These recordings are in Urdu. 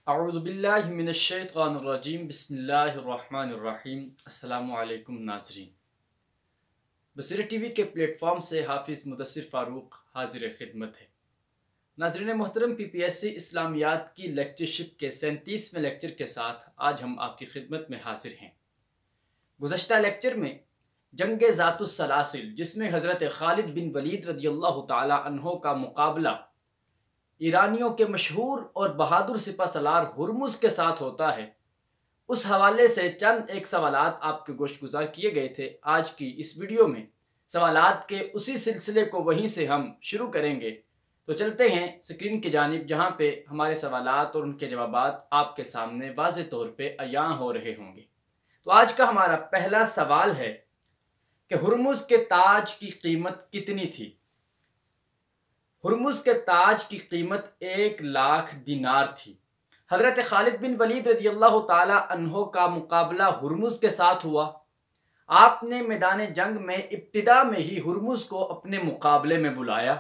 اعوذ باللہ من الشیطان الرجیم بسم اللہ الرحمن الرحیم۔ السلام علیکم ناظرین، بصیرت ٹی وی کے پلیٹ فارم سے حافظ مدثر فاروق حاضر خدمت ہے۔ ناظرین محترم، پی پی ایس سی اسلامیات کی لیکچرشپ کے 37ویں لیکچر کے ساتھ آج ہم آپ کی خدمت میں حاضر ہیں۔ گزشتہ لیکچر میں جنگ ذات السلاسل، جس میں حضرت خالد بن ولید رضی اللہ تعالی عنہ کا مقابلہ ایرانیوں کے مشہور اور بہادر سپہ سالار ہرمز کے ساتھ ہوتا ہے، اس حوالے سے چند ایک سوالات آپ کے گوشت گزار کیے گئے تھے۔ آج کی اس ویڈیو میں سوالات کے اسی سلسلے کو وہیں سے ہم شروع کریں گے، تو چلتے ہیں اسکرین کی جانب، جہاں پہ ہمارے سوالات اور ان کے جوابات آپ کے سامنے واضح طور پہ عیاں ہو رہے ہوں گے۔ تو آج کا ہمارا پہلا سوال ہے کہ ہرمز کے تاج کی قیمت کتنی تھی؟ ہرمز کے تاج کی قیمت 1,00,000 دینار تھی۔ حضرت خالد بن ولید رضی اللہ تعالی عنہ کا مقابلہ ہرمز کے ساتھ ہوا۔ آپ نے میدان جنگ میں ابتدا میں ہی ہرمز کو اپنے مقابلے میں بلایا۔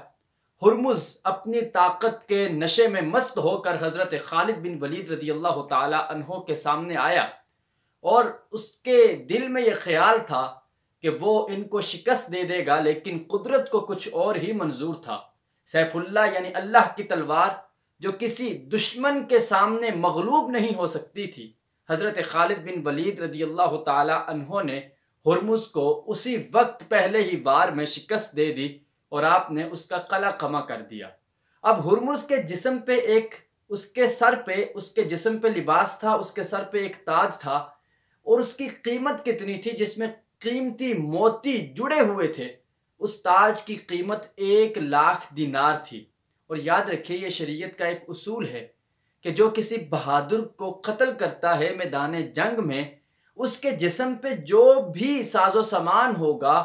ہرمز اپنی طاقت کے نشے میں مست ہو کر حضرت خالد بن ولید رضی اللہ تعالی عنہ کے سامنے آیا، اور اس کے دل میں یہ خیال تھا کہ وہ ان کو شکست دے دے گا، لیکن قدرت کو کچھ اور ہی منظور تھا۔ سیف اللہ یعنی اللہ کی تلوار، جو کسی دشمن کے سامنے مغلوب نہیں ہو سکتی تھی، حضرت خالد بن ولید رضی اللہ تعالی عنہ نے ہرمز کو اسی وقت پہلے ہی وار میں شکست دے دی، اور آپ نے اس کا قلع قمع کر دیا۔ اب ہرمز کے جسم پہ اس کے جسم پہ لباس تھا، اس کے سر پہ ایک تاج تھا، اور اس کی قیمت کتنی تھی؟ جس میں قیمتی موتی جڑے ہوئے تھے۔ اس تاج کی قیمت 1,00,000 دینار تھی۔ اور یاد رکھیے، یہ شریعت کا ایک اصول ہے کہ جو کسی بہادر کو قتل کرتا ہے میدان جنگ میں، اس کے جسم پہ جو بھی ساز و سامان ہوگا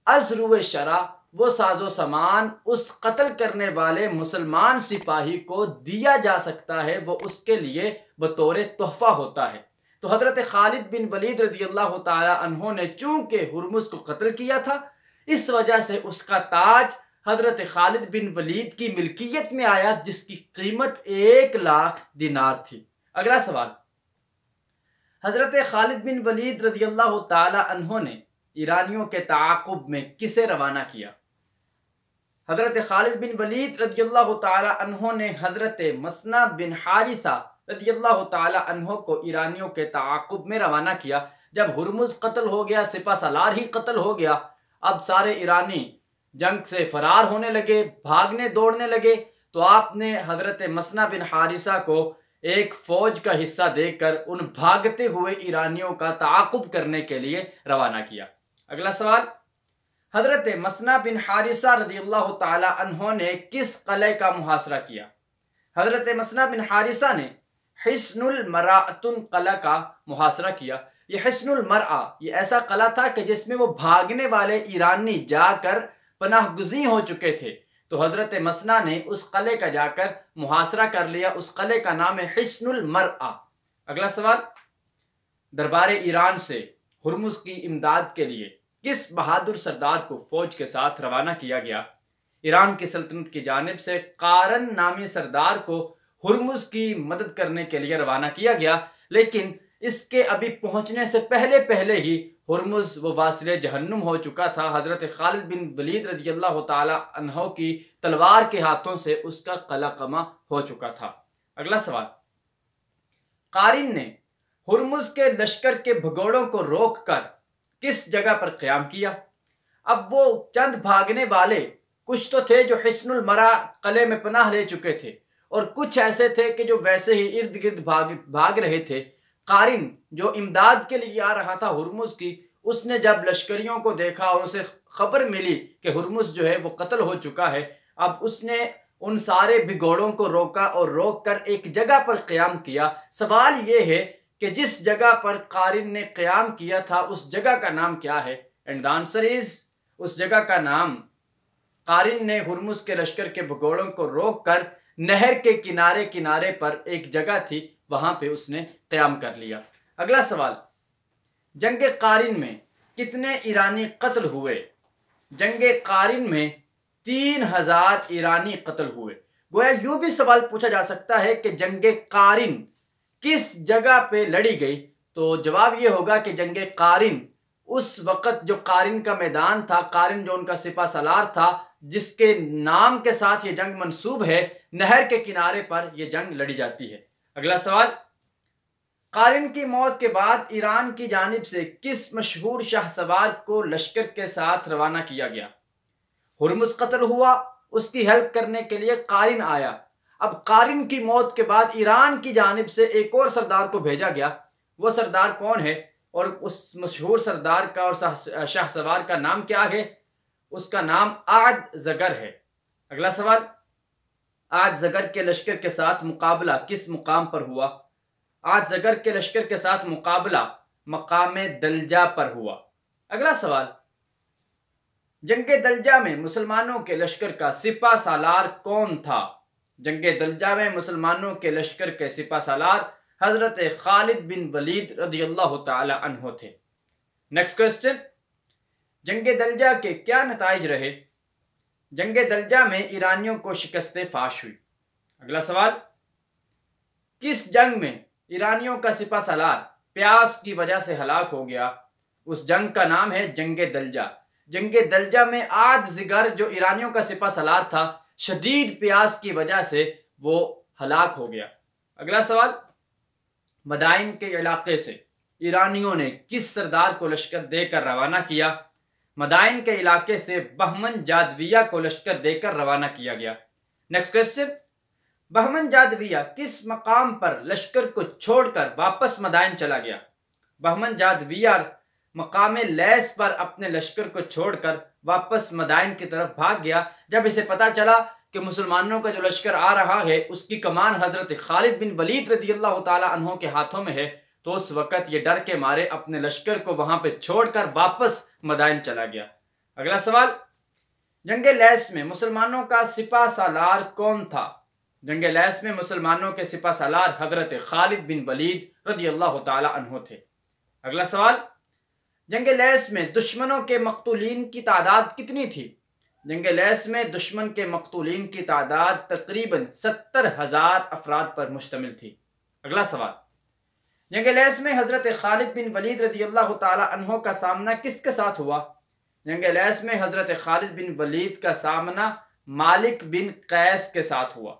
از روئے شرع، وہ ساز و سامان اس قتل کرنے والے مسلمان سپاہی کو دیا جا سکتا ہے، وہ اس کے لیے بطور تحفہ ہوتا ہے۔ تو حضرت خالد بن ولید رضی اللہ تعالی عنہ نے چونکہ ہرمز کو قتل کیا تھا، اس وجہ سے اس کا تاج حضرت خالد بن ولید کی ملکیت میں آیا، جس کی قیمت 1,00,000 دینار تھی۔ اگلا سوال، حضرت خالد بن ولید رضی اللہ تعالی عنہ نے ایرانیوں کے تعاقب میں کسے روانہ کیا؟ حضرت خالد بن ولید رضی اللہ تعالی عنہ نے حضرت مثنہ بن حارثہ رضی اللہ تعالی عنہ کو ایرانیوں کے تعاقب میں روانہ کیا۔ جب ہرمز قتل ہو گیا، سپہ سالار ہی قتل ہو گیا، اب سارے ایرانی جنگ سے فرار ہونے لگے، بھاگنے دوڑنے لگے، تو آپ نے حضرت مثنہ بن حارثہ کو ایک فوج کا حصہ دے کر ان بھاگتے ہوئے ایرانیوں کا تعاقب کرنے کے لیے روانہ کیا۔ اگلا سوال، حضرت مثنہ بن حارثہ رضی اللہ تعالی عنہ نے کس قلعے کا محاصرہ کیا؟ حضرت مثنہ بن حارثہ نے حصن المرأۃ قلعہ کا محاصرہ کیا۔ یہ حصن المرأہ یہ ایسا قلعہ تھا کہ جس میں وہ بھاگنے والے ایرانی جا کر پناہ گزین ہو چکے تھے، تو حضرت مثنہ نے اس قلعے کا جا کر محاصرہ کر لیا۔ اس قلعے کا نام ہے حصن المرأہ۔ اگلا سوال، دربار ایران سے ہرمز کی امداد کے لیے کس بہادر سردار کو فوج کے ساتھ روانہ کیا گیا؟ ایران کی سلطنت کی جانب سے قارن نامی سردار کو ہرمز کی مدد کرنے کے لیے روانہ کیا گیا، لیکن اس کے ابھی پہنچنے سے پہلے ہی ہرمز وہ واصل جہنم ہو چکا تھا۔ حضرت خالد بن ولید رضی اللہ تعالی عنہ کی تلوار کے ہاتھوں سے اس کا قلع قمع ہو چکا تھا۔ اگلا سوال، قارن نے ہرمز کے لشکر کے بھگوڑوں کو روک کر کس جگہ پر قیام کیا؟ اب وہ چند بھاگنے والے کچھ تو تھے جو حصن المرأہ قلعے میں پناہ لے چکے تھے، اور کچھ ایسے تھے کہ جو ویسے ہی ارد گرد بھاگ رہے تھے۔ قارن جو امداد کے لیے آ رہا تھا ہرمز کی، اس نے جب لشکریوں کو دیکھا اور اسے خبر ملی کہ ہرمز جو ہے وہ قتل ہو چکا ہے، اب اس نے ان سارے بھگوڑوں کو روکا اور روک کر ایک جگہ پر قیام کیا۔ سوال یہ ہے کہ جس جگہ پر قارن نے قیام کیا تھا اس جگہ کا نام کیا ہے؟ اینڈ دا آنسر از، اس جگہ کا نام، قارن نے ہرمز کے لشکر کے بھگوڑوں کو روک کر نہر کے کنارے پر ایک جگہ تھی، وہاں پہ اس نے قیام کر لیا۔ اگلا سوال، جنگ قارن میں کتنے ایرانی قتل ہوئے؟ جنگ قارن میں 3,000 ایرانی قتل ہوئے۔ گویا یوں بھی سوال پوچھا جا سکتا ہے کہ جنگ قارن کس جگہ پہ لڑی گئی؟ تو جواب یہ ہوگا کہ جنگ قارن، اس وقت جو قارن کا میدان تھا، قارن جو ان کا سپہ سالار تھا، جس کے نام کے ساتھ یہ جنگ منسوب ہے، نہر کے کنارے پر یہ جنگ لڑی جاتی ہے۔ اگلا سوال، قارن کی موت کے بعد ایران کی جانب سے کس مشہور شاہ سوار کو لشکر کے ساتھ روانہ کیا گیا؟ ہرمز قتل ہوا، اس کی ہیلپ کرنے کے لیے قارن آیا۔ اب قارن کی موت کے بعد ایران کی جانب سے ایک اور سردار کو بھیجا گیا۔ وہ سردار کون ہے اور اس مشہور سردار کا اور شاہ سوار کا نام کیا ہے؟ اس کا نام عاد زگر ہے۔ اگلا سوال، عاد زگر کے لشکر کے ساتھ مقابلہ کس مقام پر ہوا؟ عاد زگر کے لشکر کے ساتھ مقابلہ مقام دلجا پر ہوا۔ اگلا سوال، جنگ دلجا میں مسلمانوں کے لشکر کا سپہ سالار کون تھا؟ جنگ دلجا میں مسلمانوں کے لشکر کے سپہ سالار حضرت خالد بن ولید رضی اللہ تعالی عنہ تھے۔ نیکسٹ کوسچن، جنگ دلجا کے کیا نتائج رہے؟ جنگ دلجا میں ایرانیوں کو شکست فاش ہوئی۔ اگلا سوال، کس جنگ میں ایرانیوں کا سپہ سالار پیاس کی وجہ سے ہلاک ہو گیا؟ اس جنگ کا نام ہے جنگ دلجا۔ جنگ دلجا میں عاد زگر جو ایرانیوں کا سپہ سالار تھا، شدید پیاس کی وجہ سے وہ ہلاک ہو گیا۔ اگلا سوال، مدائن کے علاقے سے ایرانیوں نے کس سردار کو لشکر دے کر روانہ کیا؟ مدائن کے علاقے سے بہمن جادویہ کو لشکر دے کر روانہ کیا گیا۔ نیکسٹ کوسچن، بہمن جادویہ کس مقام پر لشکر کو چھوڑ کر واپس مدائن چلا گیا؟ بہمن جادویہ مقام لیس پر اپنے لشکر کو چھوڑ کر واپس مدائن کی طرف بھاگ گیا۔ جب اسے پتا چلا کہ مسلمانوں کا جو لشکر آ رہا ہے اس کی کمان حضرت خالد بن ولید رضی اللہ تعالی عنہ کے ہاتھوں میں ہے، تو اس وقت یہ ڈر کے مارے اپنے لشکر کو وہاں پہ چھوڑ کر واپس مدائن چلا گیا۔ اگلا سوال، جنگ لیس میں مسلمانوں کا سپہ سالار کون تھا؟ جنگ لیس میں مسلمانوں کے سپہ سالار حضرت خالد بن ولید رضی اللہ تعالی عنہ تھے۔ اگلا سوال، جنگ لیس میں دشمنوں کے مقتولین کی تعداد کتنی تھی؟ جنگ لیس میں دشمن کے مقتولین کی تعداد تقریباً 70,000 افراد پر مشتمل تھی۔ اگلا سوال، جنگ لیس میں حضرت خالد بن ولید رضی اللہ تعالی عنہ کا سامنا کس کے ساتھ ہوا؟ جنگ لیس میں حضرت خالد بن ولید کا سامنا مالک بن قیس کے ساتھ ہوا۔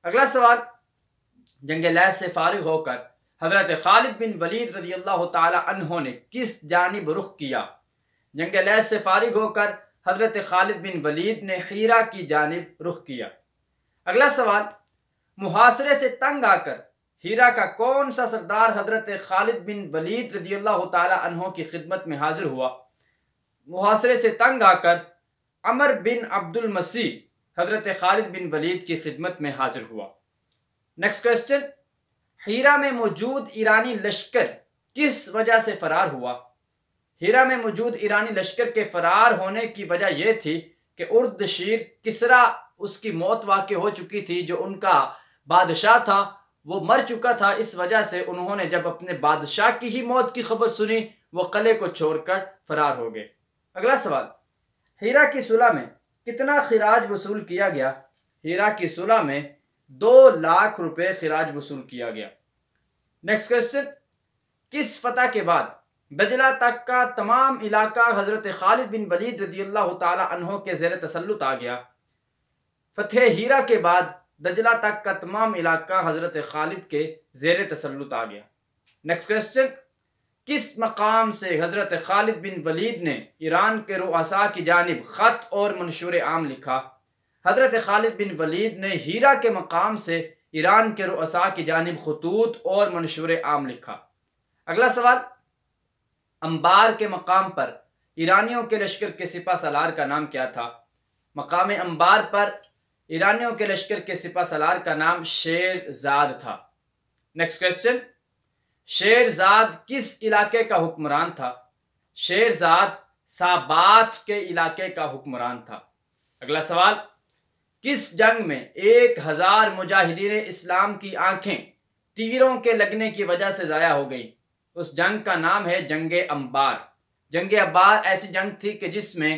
اگلا سوال، جنگ لیس سے فارغ ہو کر حضرت خالد بن ولید رضی اللہ تعالی عنہ نے کس جانب رخ کیا؟ جنگ لیس سے فارغ ہو کر حضرت خالد بن ولید نے حیرہ کی جانب رخ کیا۔ اگلا سوال، محاصرے سے تنگ آ کر حیرہ کا کون سا سردار حضرت خالد بن ولید رضی اللہ تعالی عنہ کی خدمت میں حاضر ہوا؟ محاصرے سے تنگ آ کر عمر بن عبد المسیح حضرت خالد بن ولید کی خدمت میں حاضر ہوا۔ نیکسٹ کوسچن، حیرہ میں موجود ایرانی لشکر کس وجہ سے فرار ہوا؟ حیرہ میں موجود ایرانی لشکر کے فرار ہونے کی وجہ یہ تھی کہ اردشیر کسرا، اس کی موت واقع ہو چکی تھی، جو ان کا بادشاہ تھا وہ مر چکا تھا۔ اس وجہ سے انہوں نے جب اپنے بادشاہ کی ہی موت کی خبر سنی وہ قلعے کو چھوڑ کر فرار ہو گئے۔ اگلا سوال، حیرہ کی صلح میں کتنا خراج وصول کیا گیا؟ حیرہ کی صلح میں 2 لاکھ روپے خراج وصول کیا گیا۔ نیکسٹ کوسچن، کس فتح کے بعد دجلہ تک کا تمام علاقہ حضرت خالد بن ولید رضی اللہ تعالی عنہ کے زیر تسلط آ گیا؟ فتح حیرہ کے بعد دجلہ تک کا تمام علاقہ حضرت خالد کے زیر تسلط آ گیا۔ نیکسٹ کوسچن، کس مقام سے حضرت خالد بن ولید نے ایران کے رؤساء کی جانب خط اور منشور عام لکھا؟ حضرت خالد بن ولید نے حیرہ کے مقام سے ایران کے رؤساء کی جانب خطوط اور منشور عام لکھا۔ اگلا سوال، انبار کے مقام پر ایرانیوں کے لشکر کے سپہ سالار کا نام کیا تھا؟ مقام انبار پر ایرانیوں کے لشکر کے سپہ سالار کا نام شیر زاد تھا۔ نیکسٹ کوسچن، شیر زاد کس علاقے کا حکمران تھا؟ شیر زاد سابات کے علاقے کا حکمران تھا۔ اگلا سوال، کس جنگ میں 1000 مجاہدین اسلام کی آنکھیں تیروں کے لگنے کی وجہ سے ضائع ہو گئی؟ اس جنگ کا نام ہے جنگ انبار۔ جنگ انبار ایسی جنگ تھی کہ جس میں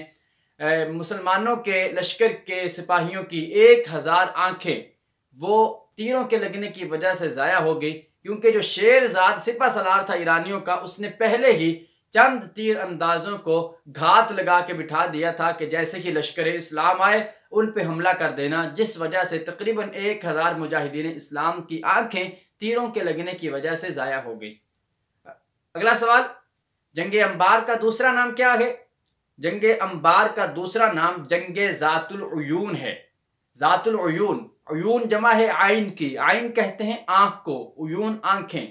مسلمانوں کے لشکر کے سپاہیوں کی 1000 آنکھیں وہ تیروں کے لگنے کی وجہ سے ضائع ہو گئی، کیونکہ جو شیرزاد سپہ سالار تھا ایرانیوں کا، اس نے پہلے ہی چند تیر اندازوں کو گھات لگا کے بٹھا دیا تھا کہ جیسے ہی لشکر اسلام آئے ان پہ حملہ کر دینا، جس وجہ سے تقریباً 1000 مجاہدین اسلام کی آنکھیں تیروں کے لگنے کی وجہ سے ضائع ہو گئی۔ اگلا سوال، جنگ انبار کا دوسرا نام کیا ہے؟ جنگ انبار کا دوسرا نام جنگ ذات العیون ہے۔ ذات العیون، عیون جمع ہے عین کی، عین کہتے ہیں آنکھ کو، عیون آنکھیں،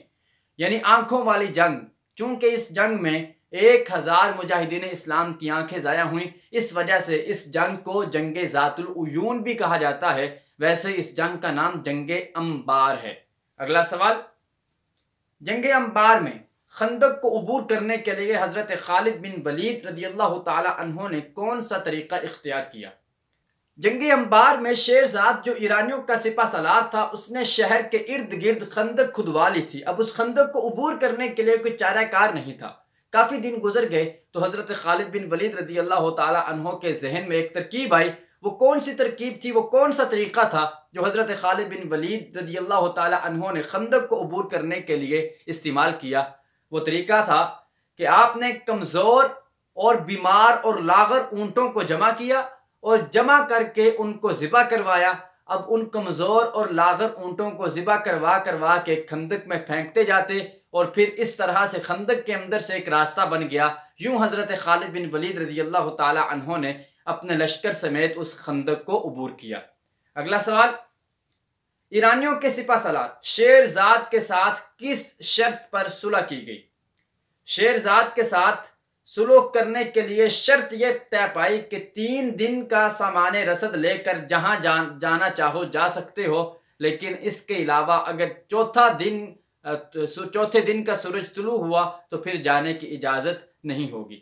یعنی آنکھوں والی جنگ۔ چونکہ اس جنگ میں 1000 مجاہدین اسلام کی آنکھیں ضائع ہوئیں، اس وجہ سے اس جنگ کو جنگ ذات العیون بھی کہا جاتا ہے۔ ویسے اس جنگ کا نام جنگ انبار ہے۔ اگلا سوال، جنگ انبار میں خندق کو عبور کرنے کے لیے حضرت خالد بن ولید رضی اللہ تعالی عنہ نے کون سا طریقہ اختیار کیا؟ جنگ انبار میں شیرزاد جو ایرانیوں کا سپہ سالار تھا، اس نے شہر کے ارد گرد خندق کھدوا لی تھی۔ اب اس خندق کو عبور کرنے کے لیے کوئی چارہ کار نہیں تھا۔ کافی دن گزر گئے تو حضرت خالد بن ولید رضی اللہ تعالی عنہ کے ذہن میں ایک ترکیب آئی۔ وہ کون سی ترکیب تھی، وہ کون سا طریقہ تھا جو حضرت خالد بن ولید رضی اللہ تعالی عنہ نے خندق کو عبور کرنے کے لیے استعمال کیا؟ وہ طریقہ تھا کہ آپ نے کمزور اور بیمار اور لاغر اونٹوں کو جمع کیا اور جمع کر کے ان کو ذبح کروایا۔ اب ان کمزور اور لاغر اونٹوں کو ذبح کروا کے خندق میں پھینکتے جاتے، اور پھر اس طرح سے خندق کے اندر سے ایک راستہ بن گیا۔ یوں حضرت خالد بن ولید رضی اللہ تعالی عنہ نے اپنے لشکر سمیت اس خندق کو عبور کیا۔ اگلا سوال، ایرانیوں کے سپہ سالار شیرزاد کے ساتھ کس شرط پر صلح کی گئی؟ شیرزاد کے ساتھ سلوک کرنے کے لیے شرط یہ طے پائی کہ 3 دن کا سامان رسد لے کر جہاں جانا چاہو جا سکتے ہو، لیکن اس کے علاوہ اگر چوتھے دن کا سورج طلوع ہوا تو پھر جانے کی اجازت نہیں ہوگی۔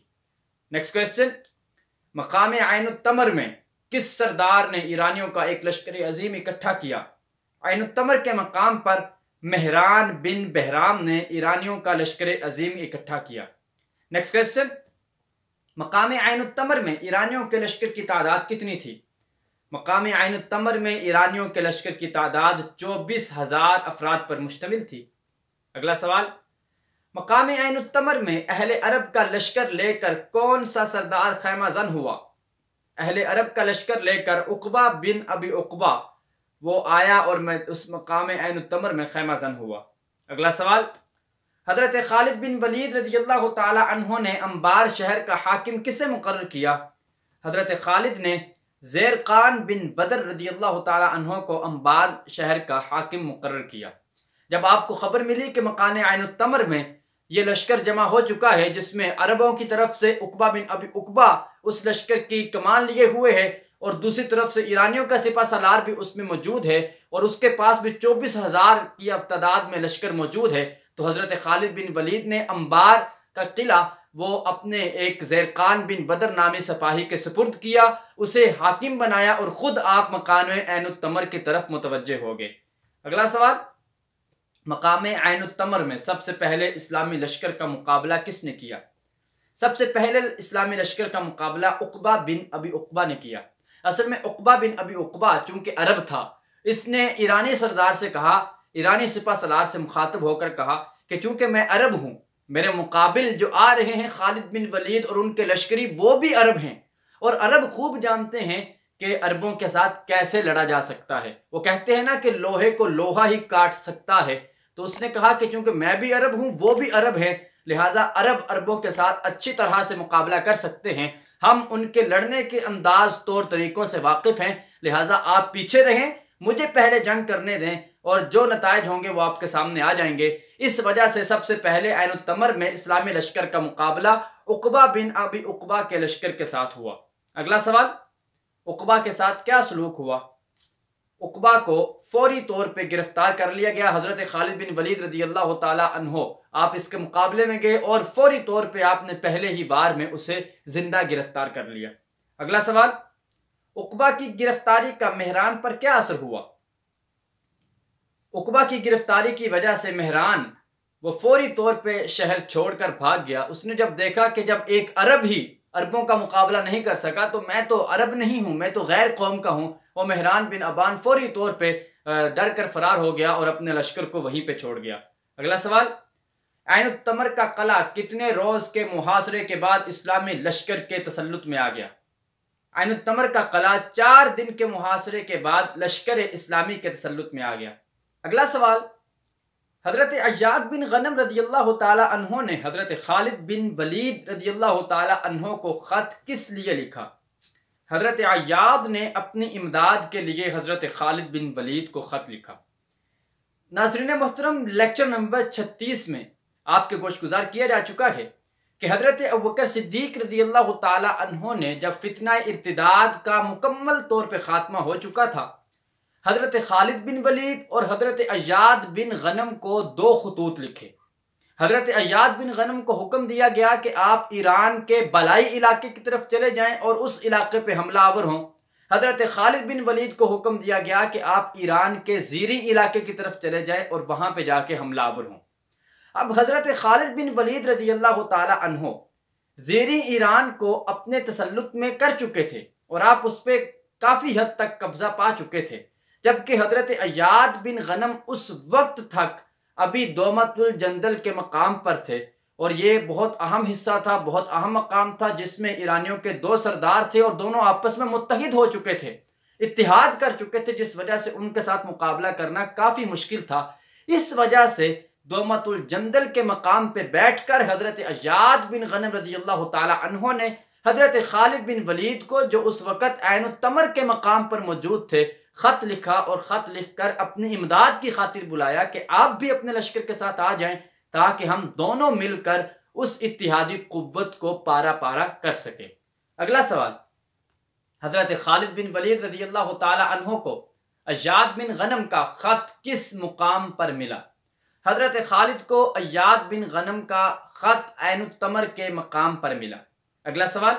نیکسٹ کوسچن، مقام عین التمر میں کس سردار نے ایرانیوں کا ایک لشکر عظیم اکٹھا کیا؟ عین التمر کے مقام پر مہران بن بہرام نے ایرانیوں کا لشکر عظیم اکٹھا کیا۔ نیکسٹ کوسچن، مقام عین التمر میں ایرانیوں کے لشکر کی تعداد کتنی تھی؟ مقام عین التمر میں ایرانیوں کے لشکر کی تعداد 24,000 افراد پر مشتمل تھی۔ اگلا سوال، مقام عین التمر میں اہل عرب کا لشکر لے کر کون سا سردار خیمہ زن ہوا؟ اہل عرب کا لشکر لے کر عقبہ بن ابی عقبہ وہ آیا اور میں اس مقام عین التمر میں خیمہ زن ہوا۔ اگلا سوال، حضرت خالد بن ولید رضی اللہ تعالی عنہ نے انبار شہر کا حاکم کسے مقرر کیا؟ حضرت خالد نے زیرقان بن بدر رضی اللہ تعالی عنہ کو انبار شہر کا حاکم مقرر کیا۔ جب آپ کو خبر ملی کہ مقام عین التمر میں یہ لشکر جمع ہو چکا ہے، جس میں عربوں کی طرف سے عقبہ بن ابی عقبہ اس لشکر کی کمان لیے ہوئے ہے اور دوسری طرف سے ایرانیوں کا سپہ سالار بھی اس میں موجود ہے اور اس کے پاس بھی 24,000 کی تعداد میں لشکر موجود ہے، تو حضرت خالد بن ولید نے انبار کا قلعہ وہ اپنے ایک زیرقان بن بدر نامی سپاہی کے سپرد کیا، اسے حاکم بنایا اور خود آپ مقام عین التمر کی طرف متوجہ ہو گئے۔ اگلا سوال، مقام عین التمر میں سب سے پہلے اسلامی لشکر کا مقابلہ کس نے کیا؟ سب سے پہلے اسلامی لشکر کا مقابلہ عقبہ بن ابی عقبہ نے کیا۔ اصل میں عقبہ بن ابی عقبہ چونکہ عرب تھا، اس نے ایرانی سردار سے کہا، ایرانی سپہ سالار سے مخاطب ہو کر کہا کہ چونکہ میں عرب ہوں، میرے مقابل جو آ رہے ہیں خالد بن ولید اور ان کے لشکری وہ بھی عرب ہیں، اور عرب خوب جانتے ہیں کہ عربوں کے ساتھ کیسے لڑا جا سکتا ہے۔ وہ کہتے ہیں نا کہ لوہے کو لوہا ہی کاٹ سکتا ہے، تو اس نے کہا کہ چونکہ میں بھی عرب ہوں وہ بھی عرب ہیں، لہٰذا عربوں کے ساتھ اچھی طرح سے مقابلہ کر سکتے ہیں، ہم ان کے لڑنے کے انداز طور طریقوں سے واقف ہیں، لہٰذا آپ پیچھے رہیں، مجھے پہلے جنگ کرنے دیں اور جو نتائج ہوں گے وہ آپ کے سامنے آ جائیں گے۔ اس وجہ سے سب سے پہلے عین التمر میں اسلامی لشکر کا مقابلہ عقبہ بن ابی عقبہ کے لشکر کے ساتھ ہوا۔ اگلا سوال، عقبہ کے ساتھ کیا سلوک ہوا؟ عقبہ کو فوری طور پہ گرفتار کر لیا گیا۔ حضرت خالد بن ولید رضی اللہ تعالی عنہ آپ اس کے مقابلے میں گئے اور فوری طور پہ آپ نے پہلے ہی وار میں اسے زندہ گرفتار کر لیا۔ اگلا سوال، عقبہ کی گرفتاری کا مہران پر کیا اثر ہوا؟ عقبہ کی گرفتاری کی وجہ سے مہران وہ فوری طور پہ شہر چھوڑ کر بھاگ گیا۔ اس نے جب دیکھا کہ جب ایک عرب ہی عربوں کا مقابلہ نہیں کر سکا تو میں تو عرب نہیں ہوں، میں تو غیر قوم کا ہوں، وہ مہران بن ابان فوری طور پہ ڈر کر فرار ہو گیا اور اپنے لشکر کو وہیں پہ چھوڑ گیا۔ اگلا سوال، عین التمر کا قلعہ کتنے روز کے محاصرے کے بعد اسلامی لشکر کے تسلط میں آ گیا؟ عین التمر کا قلعہ 4 دن کے محاصرے کے بعد لشکر اسلامی کے تسلط میں آ گیا۔ اگلا سوال، حضرت عیاض بن غنم رضی اللہ تعالی عنہ نے حضرت خالد بن ولید رضی اللہ تعالی عنہ کو خط کس لیے لکھا؟ حضرت عیاض نے اپنی امداد کے لیے حضرت خالد بن ولید کو خط لکھا۔ ناظرین محترم، لیکچر نمبر 36 میں آپ کے گوش گزار کیا جا چکا ہے کہ حضرت ابوبکر صدیق رضی اللہ تعالی عنہ نے جب فتنہ ارتداد کا مکمل طور پہ خاتمہ ہو چکا تھا، حضرت خالد بن ولید اور حضرت عیاض بن غنم کو 2 خطوط لکھے۔ حضرت عیاض بن غنم کو حکم دیا گیا کہ آپ ایران کے بالائی علاقے کی طرف چلے جائیں اور اس علاقے پہ حملہ آور ہوں۔ حضرت خالد بن ولید کو حکم دیا گیا کہ آپ ایران کے زیریں علاقے کی طرف چلے جائیں اور وہاں پہ جا کے حملہ آور ہوں۔ اب حضرت خالد بن ولید رضی اللہ تعالی عنہ زیریں ایران کو اپنے تسلط میں کر چکے تھے اور آپ اس پہ کافی حد تک قبضہ پا چکے تھے، جبکہ حضرت عیاض بن غنم اس وقت تک ابھی دومت الجندل کے مقام پر تھے، اور یہ بہت اہم حصہ تھا، بہت اہم مقام تھا جس میں ایرانیوں کے 2 سردار تھے اور دونوں آپس میں متحد ہو چکے تھے، اتحاد کر چکے تھے، جس وجہ سے ان کے ساتھ مقابلہ کرنا کافی مشکل تھا۔ اس وجہ سے دومت الجندل کے مقام پہ بیٹھ کر حضرت عیاض بن غنم رضی اللہ تعالی عنہ نے حضرت خالد بن ولید کو، جو اس وقت عین التمر کے مقام پر موجود تھے، خط لکھا اور خط لکھ کر اپنی امداد کی خاطر بلایا کہ آپ بھی اپنے لشکر کے ساتھ آ جائیں تاکہ ہم دونوں مل کر اس اتحادی قوت کو پارا پارا کر سکیں۔ اگلا سوال، حضرت خالد بن ولید رضی اللہ تعالی عنہ کو عیاض بن غنم کا خط کس مقام پر ملا؟ حضرت خالد کو عیاض بن غنم کا خط عین التمر کے مقام پر ملا۔ اگلا سوال،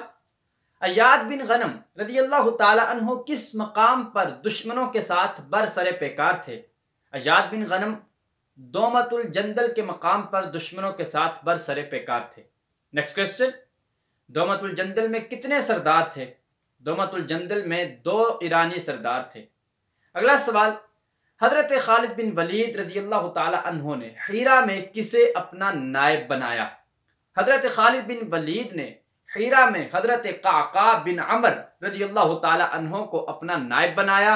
عیاض بن غنم رضی اللہ تعالی عنہ کس مقام پر دشمنوں کے ساتھ برسر پیکار تھے؟ عیاض بن غنم دومت الجندل کے مقام پر دشمنوں کے ساتھ برسر پیکار تھے۔ نیکسٹ کوسچن، دومت الجندل میں کتنے سردار تھے؟ دومت الجندل میں 2 ایرانی سردار تھے۔ اگلا سوال، حضرت خالد بن ولید رضی اللہ تعالی عنہ نے حیرہ میں کسے اپنا نائب بنایا؟ حضرت خالد بن ولید نے حیرہ میں حضرت قعقاع بن عمر رضی اللہ تعالی عنہ کو اپنا نائب بنایا،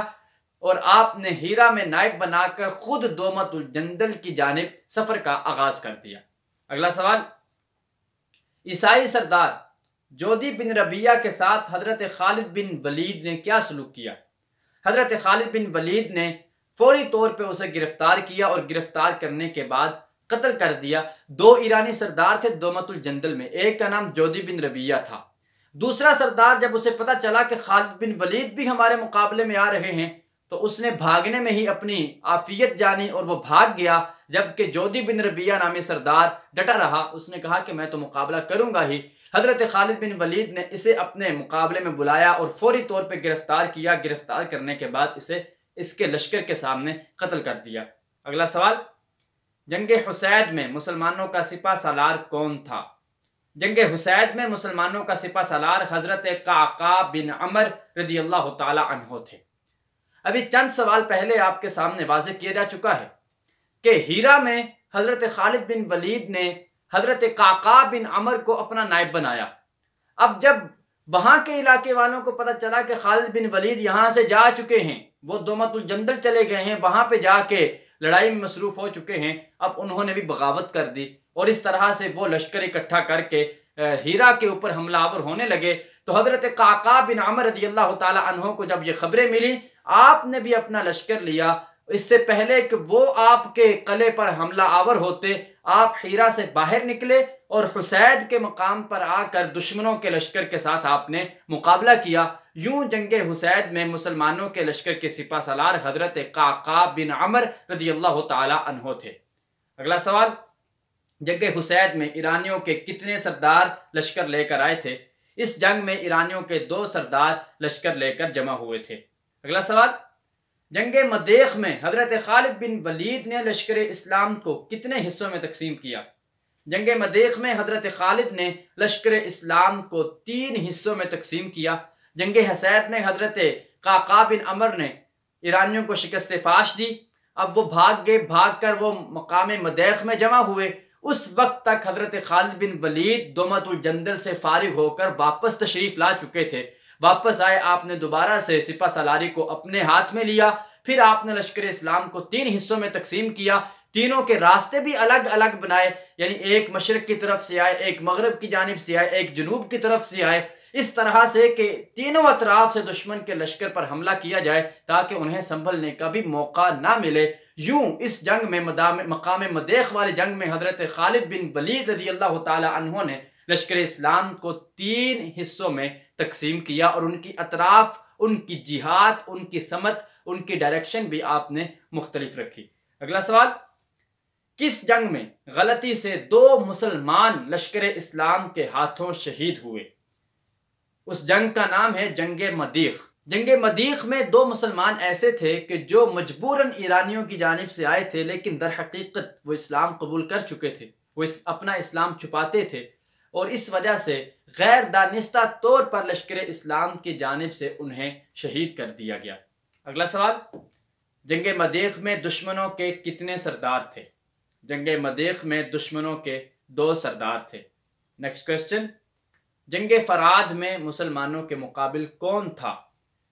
اور آپ نے حیرہ میں نائب بنا کر خود دومت الجندل کی جانب سفر کا آغاز کر دیا۔ اگلا سوال، عیسائی سردار جودی بن ربیعہ کے ساتھ حضرت خالد بن ولید نے کیا سلوک کیا؟ حضرت خالد بن ولید نے فوری طور پہ اسے گرفتار کیا اور گرفتار کرنے کے بعد قتل کر دیا۔ 2 ایرانی سردار تھے دومت الجندل میں، ایک کا نام جودی بن ربیعہ تھا۔ دوسرا سردار جب اسے پتہ چلا کہ خالد بن ولید بھی ہمارے مقابلے میں آ رہے ہیں تو اس نے بھاگنے میں ہی اپنی عافیت جانی اور وہ بھاگ گیا، جبکہ جودی بن ربیعہ نامی سردار ڈٹا رہا۔ اس نے کہا کہ میں تو مقابلہ کروں گا ہی۔ حضرت خالد بن ولید نے اسے اپنے مقابلے میں بلایا اور فوری طور پہ گرفتار کیا۔ گرفتار کرنے کے بعد اسے اس کے لشکر کے سامنے قتل کر دیا۔ اگلا سوال، جنگ حسین میں مسلمانوں کا سپہ سالار کون تھا؟ جنگ حسین میں مسلمانوں کا سپہ سالار حضرت قعقاع بن عمر رضی اللہ تعالی عنہ تھے۔ ابھی چند سوال پہلے آپ کے سامنے واضح کیا جا چکا ہے کہ حیرہ میں حضرت خالد بن ولید نے حضرت قعقاع بن عمر کو اپنا نائب بنایا۔ اب جب وہاں کے علاقے والوں کو پتہ چلا کہ خالد بن ولید یہاں سے جا چکے ہیں، وہ دومت الجندل چلے گئے ہیں، وہاں پہ جا کے لڑائی میں مصروف ہو چکے ہیں، اب انہوں نے بھی بغاوت کر دی اور اس طرح سے وہ لشکر اکٹھا کر کے حیرہ کے اوپر حملہ آور ہونے لگے۔ تو حضرت قعقاع بن عمر رضی اللہ تعالی عنہ کو جب یہ خبریں ملی، آپ نے بھی اپنا لشکر لیا۔ اس سے پہلے کہ وہ آپ کے قلعے پر حملہ آور ہوتے، آپ حیرہ سے باہر نکلے اور حسید کے مقام پر آ کر دشمنوں کے لشکر کے ساتھ آپ نے مقابلہ کیا۔ یوں جنگ حسید میں مسلمانوں کے لشکر کے سپہ سالار حضرت قعقاع بن عمر رضی اللہ تعالی عنہ تھے۔ اگلا سوال، جنگ حسید میں ایرانیوں کے کتنے سردار لشکر لے کر آئے تھے؟ اس جنگ میں ایرانیوں کے 2 سردار لشکر لے کر جمع ہوئے تھے۔ اگلا سوال، جنگ مدیخ میں حضرت خالد بن ولید نے لشکر اسلام کو کتنے حصوں میں تقسیم کیا؟ جنگ مدیخ میں حضرت خالد نے لشکر اسلام کو 3 حصوں میں تقسیم کیا۔ جنگ حسین میں حضرت قعقاع بن عمر نے ایرانیوں کو شکست فاش دی۔ اب وہ بھاگ گئے، بھاگ کر وہ مقام مدیخ میں جمع ہوئے۔ اس وقت تک حضرت خالد بن ولید دومت الجندل سے فارغ ہو کر واپس تشریف لا چکے تھے۔ واپس آئے، آپ نے دوبارہ سے سپہ سالاری کو اپنے ہاتھ میں لیا۔ پھر آپ نے لشکر اسلام کو 3 حصوں میں تقسیم کیا، تینوں کے راستے بھی الگ الگ بنائے، یعنی ایک مشرق کی طرف سے آئے، ایک مغرب کی جانب سے آئے، ایک جنوب کی طرف سے آئے، اس طرح سے کہ تینوں اطراف سے دشمن کے لشکر پر حملہ کیا جائے تاکہ انہیں سنبھلنے کا بھی موقع نہ ملے۔ یوں اس جنگ میں مقام مدیخ والی جنگ میں حضرت خالد بن ولید رضی اللہ تعالی عنہ نے لشکر اسلام کو 3 حصوں میں تقسیم کیا، اور ان کی اطراف، ان کی جہات، ان کی سمت، ان کی ڈائریکشن بھی آپ نے مختلف رکھی۔ اگلا سوال، کس جنگ میں غلطی سے 2 مسلمان لشکر اسلام کے ہاتھوں شہید ہوئے؟ اس جنگ کا نام ہے جنگ مدیخ۔ جنگ مدیخ میں 2 مسلمان ایسے تھے کہ جو مجبوراً ایرانیوں کی جانب سے آئے تھے، لیکن در حقیقت وہ اسلام قبول کر چکے تھے، وہ اپنا اسلام چھپاتے تھے، اور اس وجہ سے غیر دانستہ طور پر لشکر اسلام کی جانب سے انہیں شہید کر دیا گیا۔ اگلا سوال، جنگ مدیخ میں دشمنوں کے کتنے سردار تھے؟ جنگ مدیخ میں دشمنوں کے 2 سردار تھے۔ نیکسٹ کوسچن، جنگ فراد میں مسلمانوں کے مقابل کون تھا؟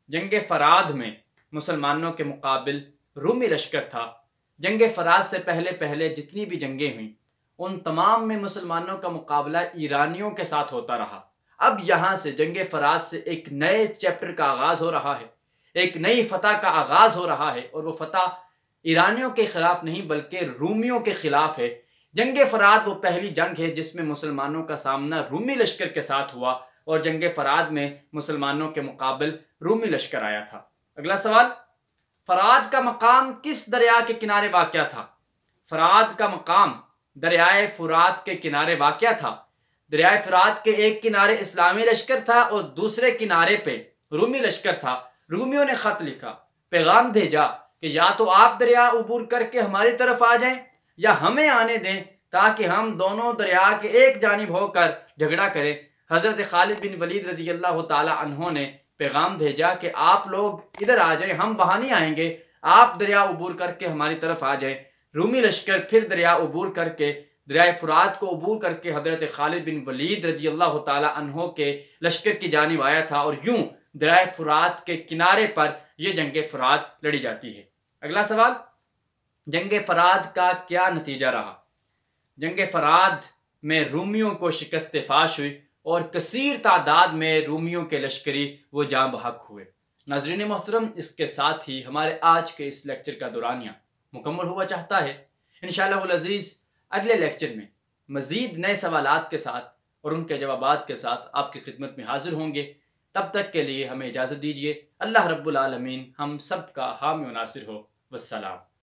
جنگ فراد میں مسلمانوں کے مقابل رومی لشکر تھا۔ جنگ فراد سے پہلے جتنی بھی جنگیں ہوئیں، ان تمام میں مسلمانوں کا مقابلہ ایرانیوں کے ساتھ ہوتا رہا۔ اب یہاں سے جنگ فراد سے ایک نئے چیپٹر کا آغاز ہو رہا ہے، ایک نئی فتح کا آغاز ہو رہا ہے، اور وہ فتح ایرانیوں کے خلاف نہیں بلکہ رومیوں کے خلاف ہے۔ جنگ فراد وہ پہلی جنگ ہے جس میں مسلمانوں کا سامنا رومی لشکر کے ساتھ ہوا، اور جنگ فراد میں مسلمانوں کے مقابل رومی لشکر آیا تھا۔ اگلا سوال، فراد کا مقام کس دریا کے کنارے واقع تھا؟ فراد کا مقام دریائے فرات کے کنارے واقع تھا۔ دریائے فرات کے ایک کنارے اسلامی لشکر تھا اور دوسرے کنارے پہ رومی لشکر تھا۔ رومیوں نے خط لکھا، پیغام بھیجا کہ یا تو آپ دریا عبور کر کے ہماری طرف آ جائیں یا ہمیں آنے دیں تاکہ ہم دونوں دریا کے ایک جانب ہو کر جھگڑا کریں۔ حضرت خالد بن ولید رضی اللہ تعالی عنہ نے پیغام بھیجا کہ آپ لوگ ادھر آ جائیں، ہم وہاں نہیں آئیں گے، آپ دریا عبور کر کے ہماری طرف آ جائیں۔ رومی لشکر پھر دریا عبور کر کے، دریائے فرات کو عبور کر کے حضرت خالد بن ولید رضی اللہ تعالی عنہ کے لشکر کی جانب آیا تھا، اور یوں دریائے فرات کے کنارے پر یہ جنگ فرات لڑی جاتی ہے۔ اگلا سوال، جنگ فرات کا کیا نتیجہ رہا؟ جنگ فرات میں رومیوں کو شکست فاش ہوئی اور کثیر تعداد میں رومیوں کے لشکری وہ جاں بحق ہوئے۔ ناظرین محترم، اس کے ساتھ ہی ہمارے آج کے اس لیکچر کا دورانیہ مکمل ہوا چاہتا ہے۔ انشاءاللہ العزیز اگلے لیکچر میں مزید نئے سوالات کے ساتھ اور ان کے جوابات کے ساتھ آپ کی خدمت میں حاضر ہوں گے۔ تب تک کے لیے ہمیں اجازت دیجیے۔ اللہ رب العالمین ہم سب کا حامی و ناصر ہو۔ والسلام۔